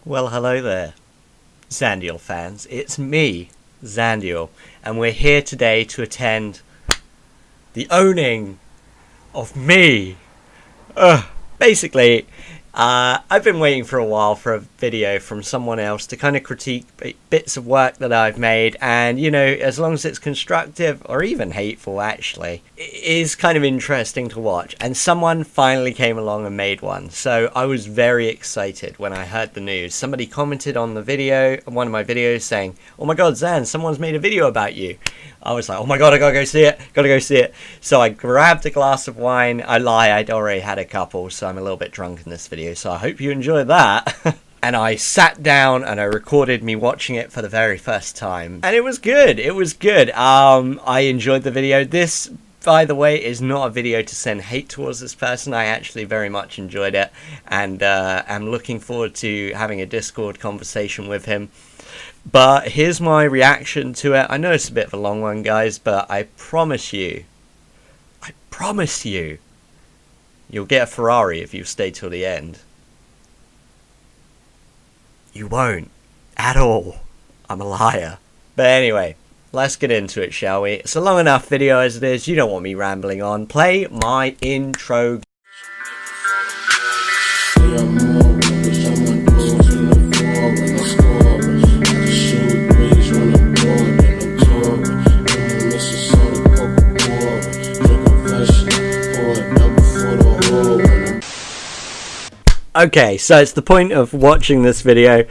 Well, hello there, Xandiel fans. It's me, Xandiel, and we're here today to attend the owning of me. Basically, I've been waiting for a while for a video from someone else to kind of critique bits of work that I've made, and you know, as long as it's constructive or even hateful, actually, it is kind of interesting to watch. And someone finally came along and made one, so I was very excited when I heard the news. Somebody commented on the video, one of my videos, saying, "Oh my God, Zan, someone's made a video about you." I was like, oh my God, I gotta go see it. So I grabbed a glass of wine. I lie, I'd already had a couple, so I'm a little bit drunk in this video, so I hope you enjoy that. And I sat down and I recorded me watching it for the very first time. And it was good, I enjoyed the video. This, by the way, is not a video to send hate towards this person. I actually very much enjoyed it, and I'm looking forward to having a Discord conversation with him. But here's my reaction to it. I know it's a bit of a long one, guys, but I promise you, you'll get a Ferrari if you stay till the end. You won't. At all. I'm a liar. But anyway, let's get into it, shall we? It's a long enough video as it is. You don't want me rambling on. Play my intro. Okay, so it's the point of watching this video,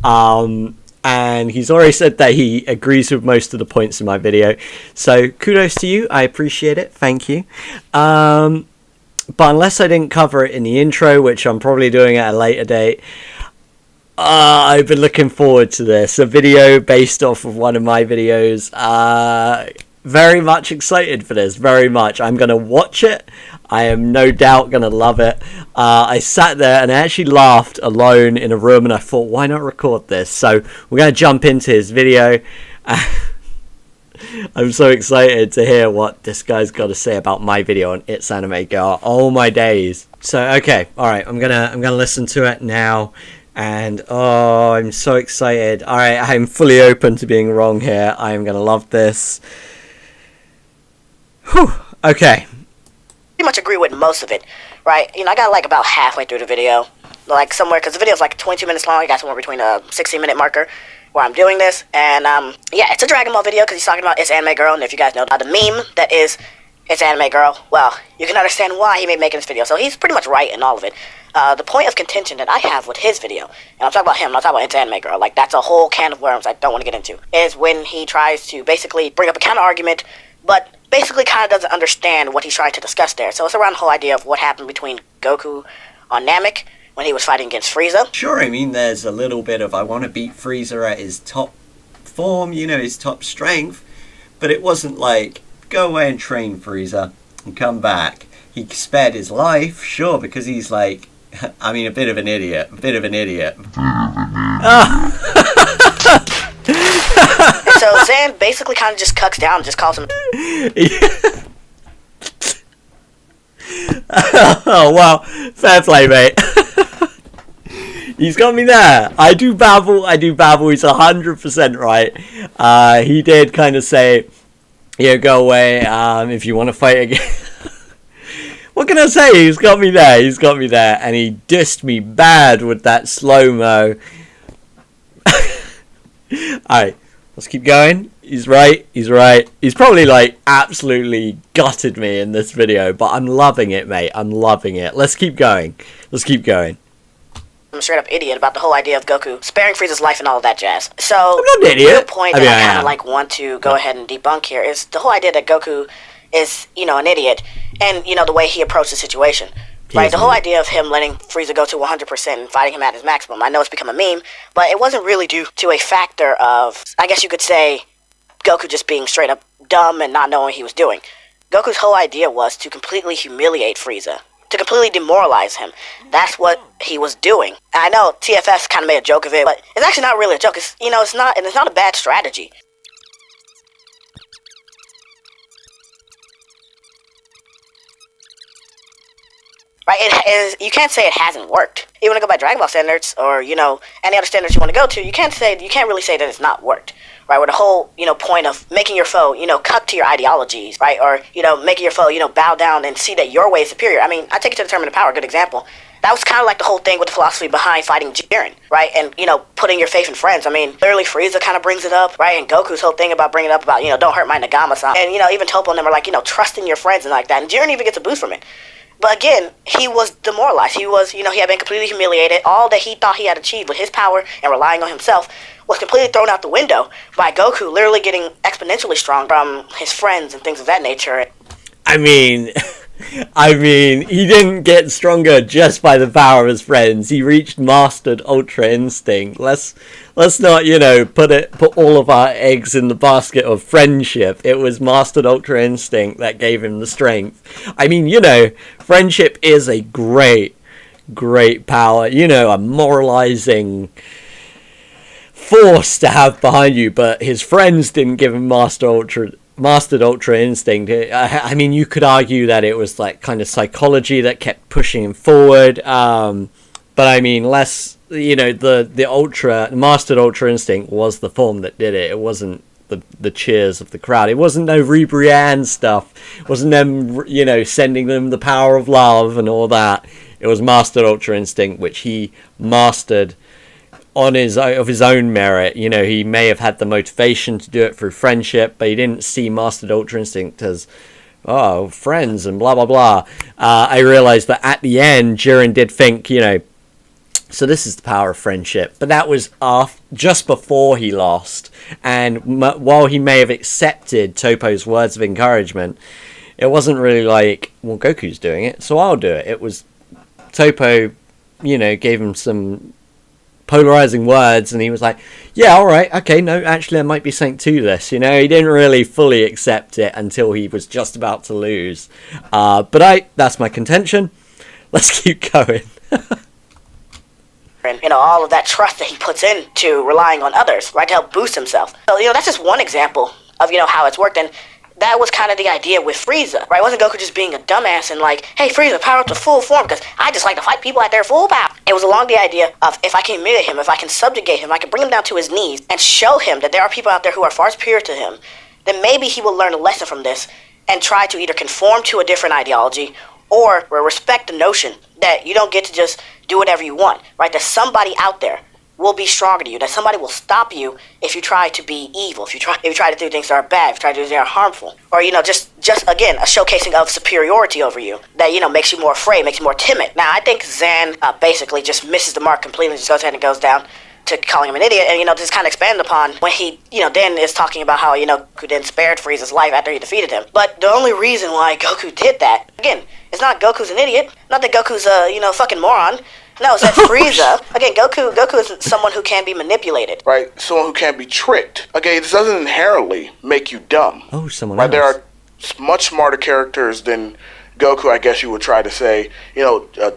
and he's already said that he agrees with most of the points in my video, so kudos to you, I appreciate it, thank you. But unless I didn't cover it in the intro, which I'm probably doing at a later date, I've been looking forward to this, a video based off of one of my videos. Very much excited for this, very much. I'm going to watch it. I am no doubt going to love it. I sat there and I actually laughed alone in a room, and I thought, why not record this? So we're going to jump into his video. I'm so excited to hear what this guy's got to say about my video on It's Anime Girl. Oh my days. So okay, alright, I'm gonna listen to it now. And oh, I'm so excited. Alright, I'm fully open to being wrong here. I am going to love this. Whew, okay. Pretty much agree with most of it, right? You know, I got like about halfway through the video, like somewhere, because the video is like 22 minutes long. I got somewhere between a 16-minute marker where I'm doing this, and yeah, it's a Dragon Ball video because he's talking about It's Anime Girl, and if you guys know the meme that is It's Anime Girl, well, you can understand why he made making this video. So he's pretty much right in all of it. The point of contention that I have with his video, and I'm talking about him, I'm not talking about It's Anime Girl, like that's a whole can of worms I don't want to get into, is when he tries to basically bring up a counter argument, but basically kind of doesn't understand what he's trying to discuss there. So it's around the whole idea of what happened between Goku on Namek when he was fighting against Frieza. Sure, I mean, there's a little bit of I want to beat Frieza at his top form, you know, his top strength, but it wasn't like, go away and train Frieza and come back. He spared his life, sure, because he's like, I mean, a bit of an idiot. So Zan basically kind of just cucks down and just calls him. Oh, wow. Fair play, mate. He's got me there. I do babble. He's 100% right. He did kind of say, yeah, go away if you want to fight again. What can I say? He's got me there. And he dissed me bad with that slow-mo. Alright. Let's keep going. He's right. He's probably like absolutely gutted me in this video, but I'm loving it, mate. I'm loving it. Let's keep going. I'm a straight up idiot about the whole idea of Goku sparing Frieza's life and all of that jazz. So I'm not an idiot. The point that I kind of like want to go ahead and debunk here is the whole idea that Goku is, you know, an idiot, and you know the way he approached the situation. Right, the whole idea of him letting Frieza go to 100% and fighting him at his maximum. I know it's become a meme, but it wasn't really due to a factor of, I guess you could say, Goku just being straight up dumb and not knowing what he was doing. Goku's whole idea was to completely humiliate Frieza, to completely demoralize him. That's what he was doing. And I know TFS kind of made a joke of it, but it's actually not really a joke. It's, you know, it's not a bad strategy. right? You can't say it hasn't worked. You want to go by Dragon Ball standards, or any other standards you want to go to. You can't really say that it's not worked, right? Where the whole point of making your foe cuck to your ideologies, right? Or making your foe bow down and see that your way is superior. I mean, I take it to the Tournament of Power, a good example. That was kind of like the whole thing with the philosophy behind fighting Jiren, right? And, putting your faith in friends. I mean, literally Frieza kind of brings it up, right? And Goku's whole thing about bringing it up about, don't hurt my Nagama-san. And, even Toppo and them are like, trusting your friends and like that. And Jiren even gets a boost from it. But again, he was demoralized. He was, he had been completely humiliated. All that he thought he had achieved with his power and relying on himself was completely thrown out the window by Goku literally getting exponentially strong from his friends and things of that nature. I mean, he didn't get stronger just by the power of his friends. He reached mastered Ultra Instinct. Let's not, put all of our eggs in the basket of friendship. It was mastered Ultra Instinct that gave him the strength. I mean, friendship is a great power. A moralizing force to have behind you, but his friends didn't give him mastered Ultra Instinct. I mean, you could argue that it was like kind of psychology that kept pushing him forward. But I mean, the mastered Ultra Instinct was the form that did it. It wasn't the cheers of the crowd. It wasn't no Ribrianne stuff. It wasn't them, sending them the power of love and all that. It was mastered Ultra Instinct, which he mastered of his own merit. He may have had the motivation to do it through friendship, but he didn't see mastered Ultra Instinct as friends and blah blah blah. I realized that at the end Jiren did think, so this is the power of friendship, but that was just before he lost. And while he may have accepted Toppo's words of encouragement, it wasn't really like, well, Goku's doing it, so I'll do it. It was Toppo, gave him some polarizing words, and he was like, yeah, all right, okay, no, actually there might be something to this. He didn't really fully accept it until he was just about to lose. But that's my contention. Let's keep going. And all of that trust that he puts into relying on others, right, to help boost himself. So that's just one example of how it's worked. And that was kind of the idea with Frieza, right? It wasn't Goku just being a dumbass and like, hey, Frieza, power up to full form because I just like to fight people at their full power. It was along the idea of, if I can humiliate him, if I can subjugate him, I can bring him down to his knees and show him that there are people out there who are far superior to him, then maybe he will learn a lesson from this and try to either conform to a different ideology or respect the notion that you don't get to just do whatever you want, right? That somebody out there will be stronger than you, that somebody will stop you if you try to be evil, if you try to do things that are bad, if you try to do things that are harmful, or just again a showcasing of superiority over you that makes you more afraid, makes you more timid. Now I think Zan basically just misses the mark completely, just goes ahead and goes down to calling him an idiot, and this kind of expanded upon when he then is talking about how Goku then spared Frieza's life after he defeated him. But the only reason why Goku did that, again, it's not Goku's an idiot, not that Goku's a fucking moron. No, it's that Frieza. Again, Goku is someone who can be manipulated. Right, someone who can be tricked. Again, this doesn't inherently make you dumb. Oh, someone right, else. There are much smarter characters than Goku, I guess you would try to say.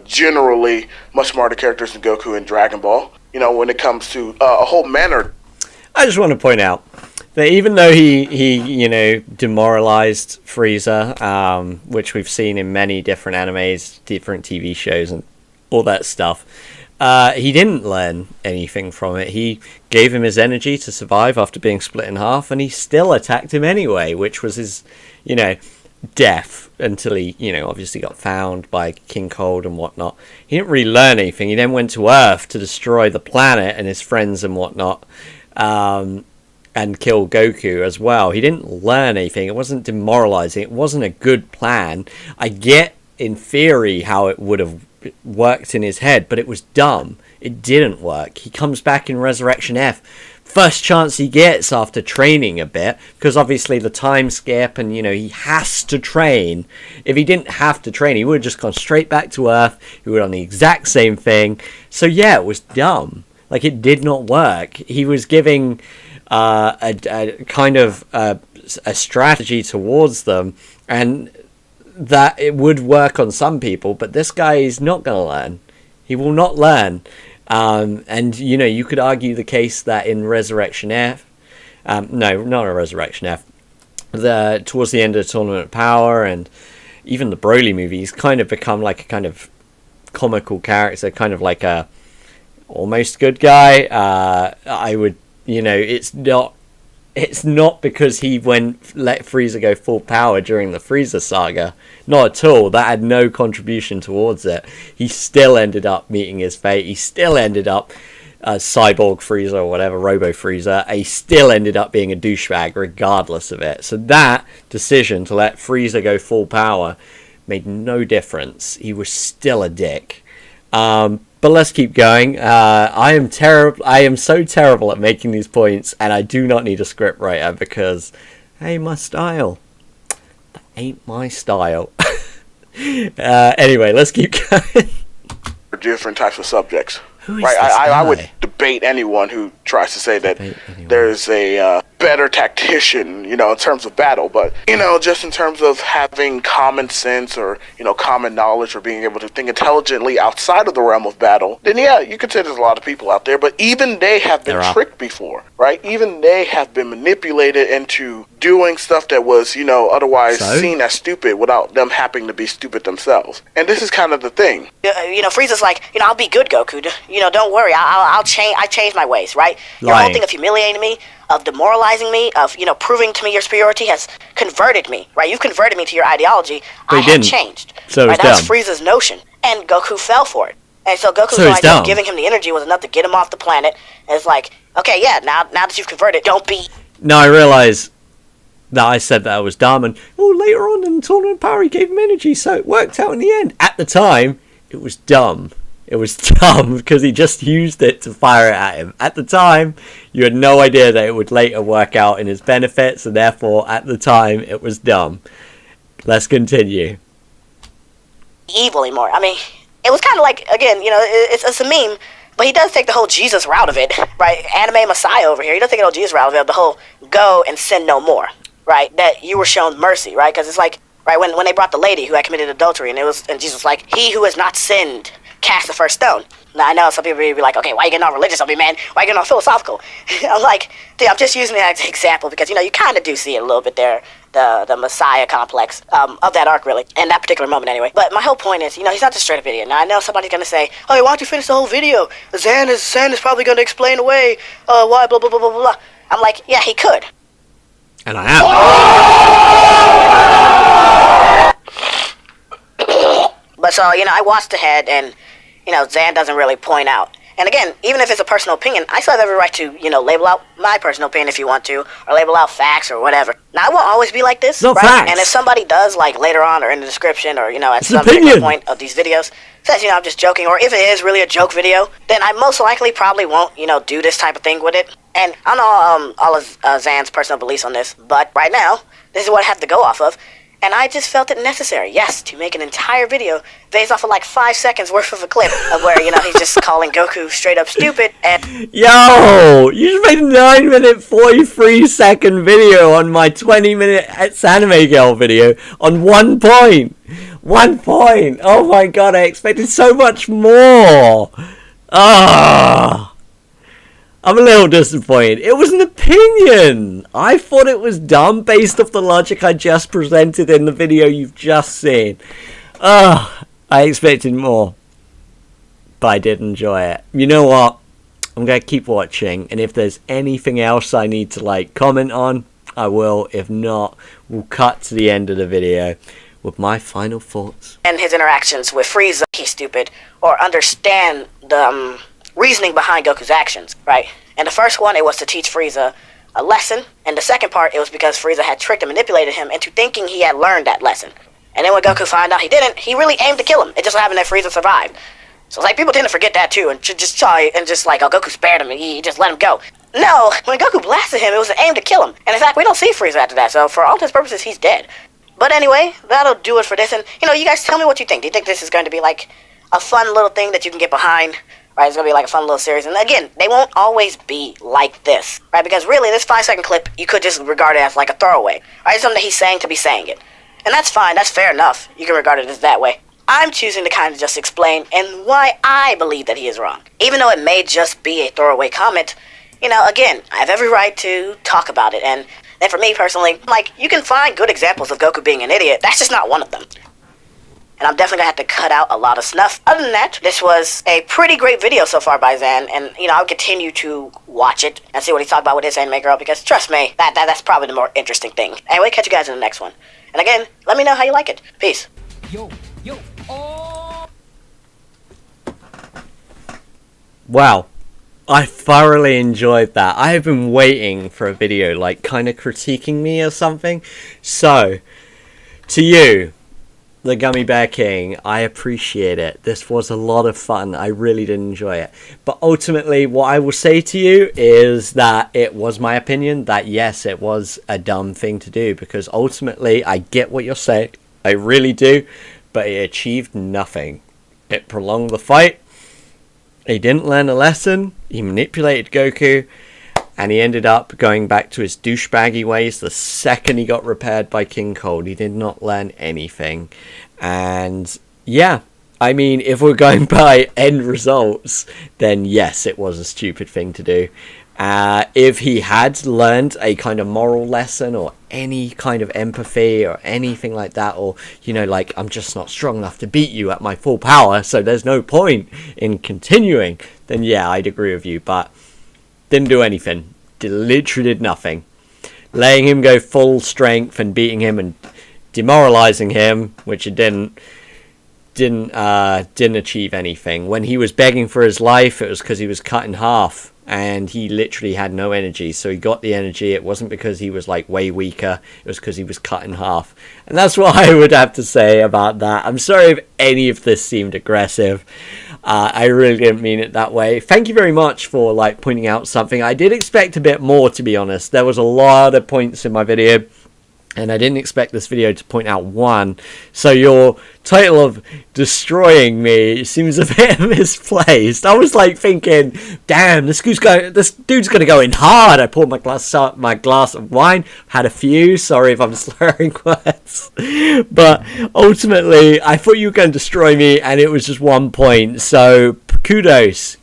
Generally, much smarter characters than Goku in Dragon Ball. When it comes to a whole manner. I just want to point out that even though he demoralized Frieza, which we've seen in many different animes, different TV shows, and all that stuff, he didn't learn anything from it. He gave him his energy to survive after being split in half, and he still attacked him anyway, which was his, death until he, obviously got found by King Cold and whatnot. He didn't really learn anything. He then went to Earth to destroy the planet and his friends and whatnot, and kill Goku as well. He didn't learn anything. It wasn't demoralizing. It wasn't a good plan. I get, in theory, how it would have worked in his head, but it was dumb. It didn't work. He comes back in Resurrection F, first chance he gets after training a bit, because obviously the time skip and he has to train. If he didn't have to train, he would have just gone straight back to Earth. He would have done the exact same thing. So yeah, it was dumb. Like, it did not work. He was giving a kind of a strategy towards them, and that it would work on some people, but this guy is not going to learn. He will not learn. And you could argue the case that in Resurrection F, no, not in Resurrection F, towards the end of the Tournament of Power and even the Broly movies kind of become like a kind of comical character, kind of like a almost good guy. I would, it's not because he let Frieza go full power during the Frieza saga. Not at all. That had no contribution towards it. He still ended up meeting his fate. He still ended up Cyborg Frieza or whatever, Robo Frieza. He still ended up being a douchebag regardless of it. So that decision to let Frieza go full power made no difference. He was still a dick. But let's keep going. I am terrible. I am so terrible at making these points, and I do not need a scriptwriter because, hey, my style. That ain't my style. Anyway, let's keep going. Different types of subjects. Who is right? this guy? I would debate anyone who tries to say that there's a better tactician, in terms of battle. But, just in terms of having common sense or, common knowledge or being able to think intelligently outside of the realm of battle, then yeah, you could say there's a lot of people out there. But even they have been tricked before, right? Even they have been manipulated into doing stuff that was, otherwise seen as stupid without them happening to be stupid themselves. And this is kind of the thing. Frieza's like, I'll be good, Goku. Don't worry. I'll change. I changed my ways, right? Your whole thing of humiliating me, of demoralizing me, of proving to me your superiority has converted me, right? You've converted me to your ideology. But I have changed. So right? That's Frieza's notion, and Goku fell for it. And so Goku's idea giving him the energy was enough to get him off the planet. And it's like, okay, yeah, now that you've converted, don't be. Now I realize that I said that I was dumb, and later on in the tournament power he gave him energy, so it worked out in the end. At the time, it was dumb. It was dumb because he just used it to fire it at him. At the time, you had no idea that it would later work out in his benefit, so therefore, at the time, it was dumb. Let's continue. Evil anymore. I mean, it was kind of like, again, it's a meme, but he does take the whole Jesus route of it, right? Anime Messiah over here. He does take the whole Jesus route of it, the whole go and sin no more, right? That you were shown mercy, right? Because it's like, right, when they brought the lady who had committed adultery, and Jesus was like, he who has not sinned cast the first stone. Now, I know some people will be like, okay, why are you getting all religious on me, man? Why are you getting all philosophical? I'm like, dude, I'm just using that as an example because, you kind of do see it a little bit there, the Messiah complex of that arc, really, in that particular moment anyway. But my whole point is, he's not just straight up idiot. Now, I know somebody's going to say, oh, why don't you finish the whole video? Zan is probably going to explain away why, blah, blah, blah, blah, blah. I'm like, yeah, he could. And I am. But so, I watched ahead and, Zan doesn't really point out. And again, even if it's a personal opinion, I still have every right to, label out my personal opinion if you want to, or label out facts or whatever. Now, I won't always be like this, no right? Facts. And if somebody does, like, later on or in the description or, at some particular point of these videos, says, I'm just joking, or if it is really a joke video, then I most likely probably won't, do this type of thing with it. And I don't know all of Zan's personal beliefs on this, but right now, this is what I have to go off of. And I just felt it necessary, yes, to make an entire video based off of like 5 seconds worth of a clip of where, he's just calling Goku straight up stupid and... Yo! You just made a 9-minute, 43-second video on my 20-minute Anime Girl video on 1 point! 1 point! Oh my god, I expected so much more! Ah! I'm a little disappointed. It was an opinion. I thought it was dumb based off the logic I just presented in the video you've just seen. I expected more. But I did enjoy it. You know what? I'm going to keep watching. And if there's anything else I need to comment on, I will. If not, we'll cut to the end of the video with my final thoughts. And his interactions with Frieza, he's stupid. Or understand the... reasoning behind Goku's actions, right? And the first one, it was to teach Frieza a lesson, and the second part, it was because Frieza had tricked and manipulated him into thinking he had learned that lesson. And then when Goku found out he didn't, he really aimed to kill him. It just so happened that Frieza survived. So it's like, people tend to forget that too, and just try, and just like, oh, Goku spared him, and he just let him go. No, when Goku blasted him, it was an aim to kill him. And in fact, we don't see Frieza after that, so for all intents and purposes, he's dead. But anyway, that'll do it for this, and, you guys tell me what you think. Do you think this is going to be like a fun little thing that you can get behind? Right, it's going to be like a fun little series. And again, they won't always be like this. Right, because really, this 5-second clip, you could just regard it as like a throwaway. Right, it's something that he's saying to be saying it. And that's fine, that's fair enough. You can regard it as that way. I'm choosing to kind of just explain and why I believe that he is wrong. Even though it may just be a throwaway comment, again, I have every right to talk about it. And for me personally, you can find good examples of Goku being an idiot. That's just not one of them. and I'm definitely going to have to cut out a lot of snuff. Other than that, this was a pretty great video so far by Xan, and, you know, I'll continue to watch it and see what he's talking about with his anime girl, because, trust me, that's probably the more interesting thing. Anyway, catch you guys in the next one. And again, let me know how you like it. Peace. Wow. I thoroughly enjoyed that. I have been waiting for a video, like, kind of critiquing me or something. So, to you, the Gummy Bear King, I appreciate it. This was a lot of fun. I really did enjoy it. But ultimately, what I will say to you is that it was my opinion that, yes, it was a dumb thing to do. Because ultimately, I get what you're saying. I really do. But it achieved nothing. It prolonged the fight. He didn't learn a lesson. He manipulated Goku. And he ended up going back to his douchebaggy ways the second he got repaired by King Cold. He did not learn anything. And yeah, I mean, if we're going by end results, then yes, it was a stupid thing to do. If he had learned a kind of moral lesson or any kind of empathy or anything like that, or, you know, like, I'm just not strong enough to beat you at my full power, so there's no point in continuing, then yeah, I'd agree with you. But didn't do anything. Literally did nothing. Letting him go full strength and beating him and demoralizing him, which it didn't achieve anything. When he was begging for his life, it was because he was cut in half and he literally had no energy. So he got the energy. It wasn't because he was like way weaker. It was because he was cut in half. And that's what I would have to say about that. I'm sorry if any of this seemed aggressive. I really didn't mean it that way. Thank you very much for like pointing out something. I did expect a bit more, to be honest. There was a lot of points in my video, and I didn't expect this video to point out one. So your title of destroying me seems a bit misplaced. I was like thinking, damn, this dude's gonna go in hard. I poured my glass of wine, had a few. Sorry if I'm slurring words, but ultimately I thought you were going to destroy me, and it was just 1 point. So kudos.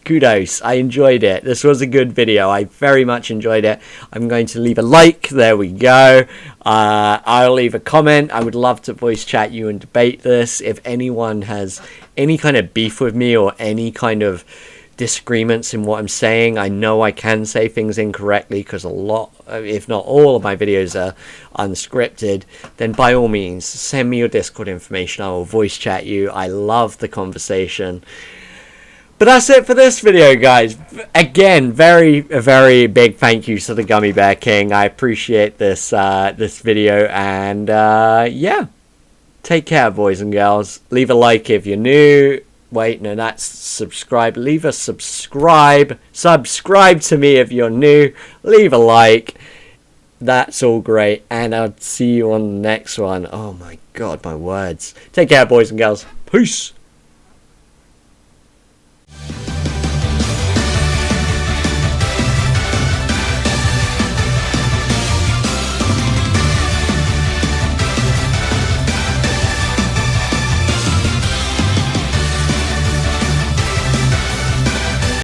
I enjoyed it. This was a good video. I very much enjoyed it. I'm going to leave a like. There we go. I'll leave a comment. I would love to voice chat you and debate this. If anyone has any kind of beef with me or any kind of disagreements in what I'm saying, I know I can say things incorrectly because a lot, if not all, of my videos are unscripted, then by all means send me your Discord information. I will voice chat you. I love the conversation. But that's it for this video, guys. Again, very big thank you to the Gummy Bear King. I appreciate this video, and yeah, take care, boys and girls. Leave a like if you're new. Wait, no, that's subscribe. Leave a subscribe. Subscribe to me if you're new. Leave a like. That's all great, and I'll see you on the next one. Oh my god, my words. Take care, boys and girls. Peace.